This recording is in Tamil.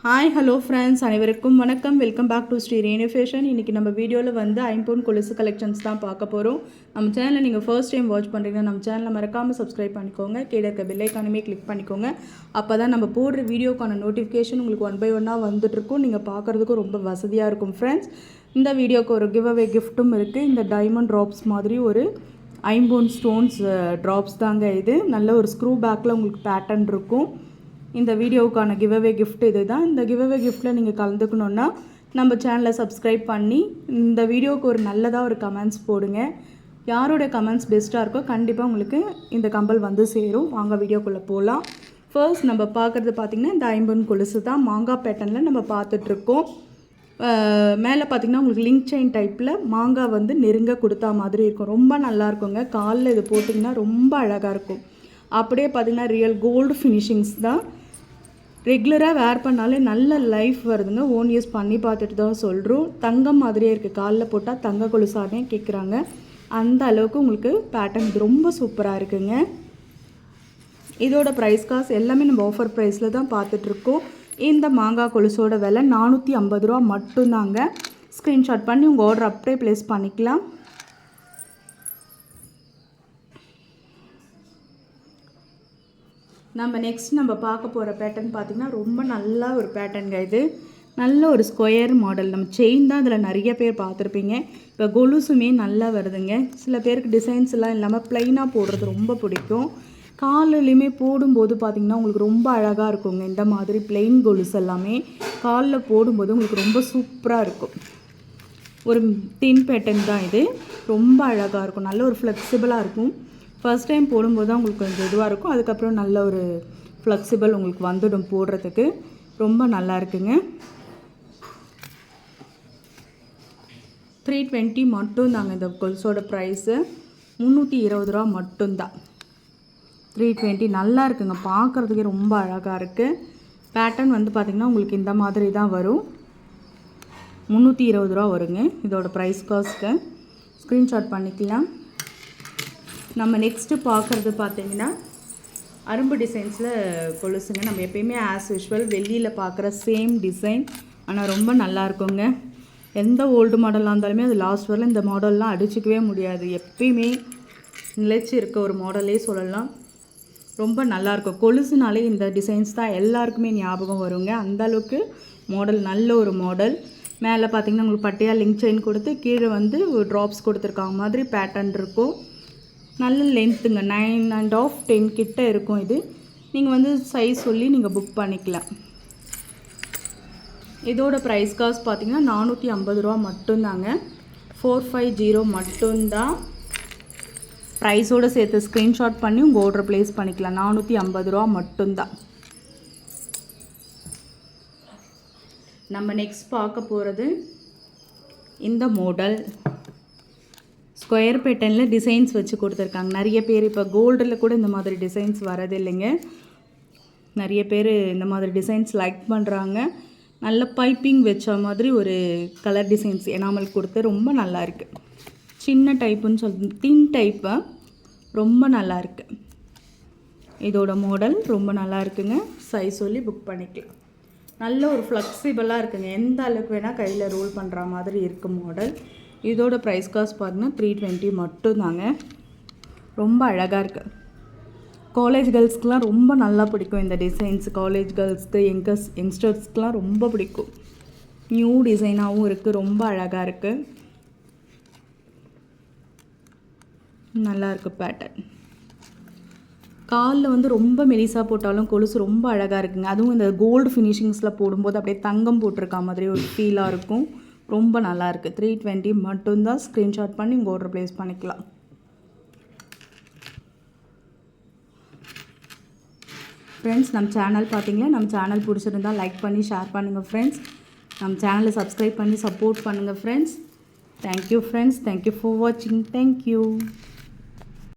ஹாய் ஹலோ ஃப்ரெண்ட்ஸ், அனைவருக்கும் வணக்கம். Welcome back to Sri Renu fashion. இன்றைக்கி நம்ம வீடியோவில் வந்து ஐம்பொன் கொலுசு கலெக்ஷன்ஸ் தான் பார்க்க போகிறோம். நம்ம சேனலை நீங்கள் ஃபர்ஸ்ட் டைம் வாட்ச் பண்ணுறீங்கன்னா நம்ம சேனலை மறக்காமல் சப்ஸ்கிரைப் பண்ணிக்கோங்க. கீழே இருக்க பெல் ஐக்கானுமே கிளிக் பண்ணிக்கோங்க. அப்போ தான் நம்ம போடுற வீடியோக்கான நோட்டிஃபிகேஷன் உங்களுக்கு 1 by 1 வந்துட்டுருக்கும். நீங்கள் பார்க்குறதுக்கும் ரொம்ப வசதியாக இருக்கும் ஃப்ரெண்ட்ஸ். இந்த வீடியோக்கு ஒரு கிவ் அவே கிஃப்ட்டும் இருக்குது. இந்த டைமண்ட் ட்ராப்ஸ் மாதிரி ஒரு ஐம்பொன் ஸ்டோன்ஸ் ட்ராப்ஸ் தாங்க இது. நல்ல ஒரு ஸ்க்ரூ பேக்கில் உங்களுக்கு பேட்டர்ன் இருக்கும். இந்த வீடியோவுக்கான கிவ்அவே கிஃப்ட் இது தான். இந்த கிவ்அவே கிஃப்ட்டில் நீங்கள் கலந்துக்கணுன்னா நம்ம சேனலை சப்ஸ்கிரைப் பண்ணி இந்த வீடியோவுக்கு ஒரு நல்லதாக ஒரு கமெண்ட்ஸ் போடுங்க. யாரோட கமெண்ட்ஸ் பெஸ்ட்டாக இருக்கோ கண்டிப்பாக உங்களுக்கு இந்த கம்பல் வந்து சேரும். வாங்க வீடியோக்குள்ளே போகலாம். ஃபர்ஸ்ட் நம்ம பார்க்குறது பார்த்திங்கன்னா இந்த ஐம்பொன் கொலுசு தான். மாங்காய் பேட்டர்னில் நம்ம பார்த்துட்ருக்கோம். மேலே பார்த்திங்கன்னா உங்களுக்கு லிங்க் செயின் டைப்பில் மாங்காய் வந்து நெருங்க கொடுத்தா மாதிரி இருக்கும். ரொம்ப நல்லா இருக்குங்க. காலில் இது போட்டிங்கன்னா ரொம்ப அழகாக இருக்கும். அப்படியே பார்த்திங்கன்னா ரியல் கோல்டு ஃபினிஷிங்ஸ் தான். ரெகுலராக வேர் பண்ணாலே நல்ல லைஃப் வருதுங்க. ஓன் யூஸ் பண்ணி பார்த்துட்டு தான் சொல்கிறோம். தங்கம் மாதிரியே இருக்குது. காலில் போட்டால் தங்க கொலுசானே கேட்குறாங்க. அந்த அளவுக்கு உங்களுக்கு பேட்டர்ன் இது ரொம்ப சூப்பராக இருக்குங்க. இதோட ப்ரைஸ் காசு எல்லாமே நம்ம ஆஃபர் ப்ரைஸில் தான் பார்த்துட்ருக்கோம். இந்த மாங்காய் கொலுசோட விலை 450 ரூபா மட்டும்தாங்க. ஸ்க்ரீன்ஷாட் பண்ணி உங்கள் ஆர்டர் அப்படியே ப்ளேஸ் பண்ணிக்கலாம். நம்ம நம்ம பார்க்க போகிற பேட்டர்ன் பார்த்திங்கன்னா ரொம்ப நல்ல ஒரு பேட்டர்னுங்க. இது நல்ல ஒரு ஸ்கொயர் மாடல். நம்ம செயின் தான் இதில் நிறைய பேர் பார்த்துருப்பீங்க. இப்போ கொலுசுமே நல்லா வருதுங்க. சில பேருக்கு டிசைன்ஸ் எல்லாம் இல்லாமல் ப்ளைனாக போடுறது ரொம்ப பிடிக்கும். காலிலையுமே போடும்போது பார்த்திங்கன்னா உங்களுக்கு ரொம்ப அழகாக இருக்குங்க. இந்த மாதிரி ப்ளைன் கொலுசு எல்லாமே காலில் போடும்போது உங்களுக்கு ரொம்ப சூப்பராக இருக்கும். ஒரு தின் பேட்டர்ன் தான் இது. ரொம்ப அழகாக இருக்கும். நல்ல ஒரு ஃப்ளெக்சிபிளாக இருக்கும். ஃபர்ஸ்ட் டைம் போடும்போது தான் உங்களுக்கு கொஞ்சம் இதுவாக இருக்கும். அதுக்கப்புறம் நல்ல ஒரு ஃப்ளெக்சிபிள் உங்களுக்கு வந்துடும் போடுறதுக்கு. ரொம்ப நல்லா இருக்குங்க. 320 மட்டும் தாங்க இந்த கொலுசோட ப்ரைஸு. 320 ரூபா மட்டும்தான். 320 நல்லா இருக்குங்க. பார்க்குறதுக்கே ரொம்ப அழகாக இருக்குது. பேட்டர்ன் வந்து பார்த்திங்கன்னா உங்களுக்கு இந்த மாதிரி தான் வரும். 320 ரூபா வருங்க இதோட ப்ரைஸ் காஸ்ட்டு. ஸ்க்ரீன்ஷாட் பண்ணிக்கலாம். நம்ம நெக்ஸ்ட்டு பார்க்குறது பார்த்திங்கன்னா அரும்பு டிசைன்ஸில் கொலுசுங்க. நம்ம எப்பயுமே ஆஸ் யூஷுவல் வெளியில் பார்க்குற சேம் டிசைன், ஆனால் ரொம்ப நல்லா இருக்குங்க. எந்த ஓல்டு மாடலாக இருந்தாலுமே அது லாஸ்ட் வரல இந்த மாடல்லாம் அடிச்சிக்கவே முடியாது. எப்பயுமே நிலைச்சி இருக்க ஒரு மாடலே சொல்லலாம். ரொம்ப நல்லாயிருக்கும். கொலுசுனாலே இந்த டிசைன்ஸ் தான் எல்லாருக்குமே ஞாபகம் வருங்க. அந்தளவுக்கு மாடல் நல்ல ஒரு மாடல். மேலே பார்த்திங்கன்னா உங்களுக்கு பட்டையாக லிங்க் செயின் கொடுத்து கீழே வந்து ட்ராப்ஸ் கொடுத்துருக்காங்க மாதிரி பேட்டர்ன் இருக்கும். நல்ல லென்த்துங்க. 9.5 10 கிட்ட இருக்கும். இது நீங்கள் வந்து சைஸ் சொல்லி நீங்கள் புக் பண்ணிக்கலாம். இதோட ப்ரைஸ் காஸ்ட் பார்த்திங்கன்னா 450 ரூபா மட்டும்தாங்க. 450 மட்டும்தான். ப்ரைஸோடு சேர்த்து ஸ்க்ரீன்ஷாட் பண்ணி உங்கள் ஆர்டர் ப்ளேஸ் பண்ணிக்கலாம். 450 ரூபா மட்டும்தான். நம்ம நெக்ஸ்ட் பார்க்க போகிறது இந்த மாடல் ஸ்கொயர் பேட்டர்னில் டிசைன்ஸ் வச்சு கொடுத்துருக்காங்க. நிறைய பேர் இப்போ கோல்டில் கூட இந்த மாதிரி டிசைன்ஸ் வரது இல்லைங்க. நிறைய பேர் இந்த மாதிரி டிசைன்ஸ் லைக் பண்ணுறாங்க. நல்ல பைப்பிங் வச்ச மாதிரி ஒரு கலர் டிசைன்ஸ் எனாமல் கொடுத்து ரொம்ப நல்லா இருக்குது. சின்ன டைப்புன்னு சொல்லி தின் டைப்பாக ரொம்ப நல்லா இருக்குது. இதோட மாடல் ரொம்ப நல்லா இருக்குங்க. சைஸ் சொல்லி புக் பண்ணிக்கலாம். நல்ல ஒரு ஃப்ளெக்சிபிளாக இருக்குங்க. எந்த அளவுக்கு வேணால் கையில் ரோல் பண்ணுற மாதிரி இருக்குது மாடல். இதோட ப்ரைஸ் காஸ்ட் பார்த்தீங்கன்னா 320 மட்டும்தாங்க. ரொம்ப அழகாக இருக்குது. காலேஜ் கேர்ள்ஸ்க்கெலாம் ரொம்ப நல்லா பிடிக்கும் இந்த டிசைன்ஸ். காலேஜ் கேர்ள்ஸ்க்கு யங்ஸ்டர்ஸ்க்கெலாம் ரொம்ப பிடிக்கும். நியூ டிசைனாகவும் இருக்குது. ரொம்ப அழகாக இருக்குது. நல்லா இருக்குது பேட்டர்ன். காலில் வந்து ரொம்ப மெலிசாக போட்டாலும் கொலுசு ரொம்ப அழகாக இருக்குங்க. அதுவும் இந்த கோல்டு ஃபினிஷிங்ஸில் போடும்போது அப்படியே தங்கம் போட்டிருக்க மாதிரி ஒரு ஃபீலாக இருக்கும். ரொம்ப நல்லாயிருக்கு. 320 மட்டும்தான். ஸ்க்ரீன்ஷாட் பண்ணி உங்கள் ஆர்டர் ப்ளேஸ் பண்ணிக்கலாம். ஃப்ரெண்ட்ஸ், நம்ம சேனல் பார்த்திங்களா, நம்ம சேனல் பிடிச்சிருந்தால் லைக் பண்ணி ஷேர் பண்ணுங்கள் ஃப்ரெண்ட்ஸ். நம்ம சேனலை சப்ஸ்கிரைப் பண்ணி சப்போர்ட் பண்ணுங்கள் friends. Thank you friends. Thank you for வாட்சிங். தேங்க்யூ.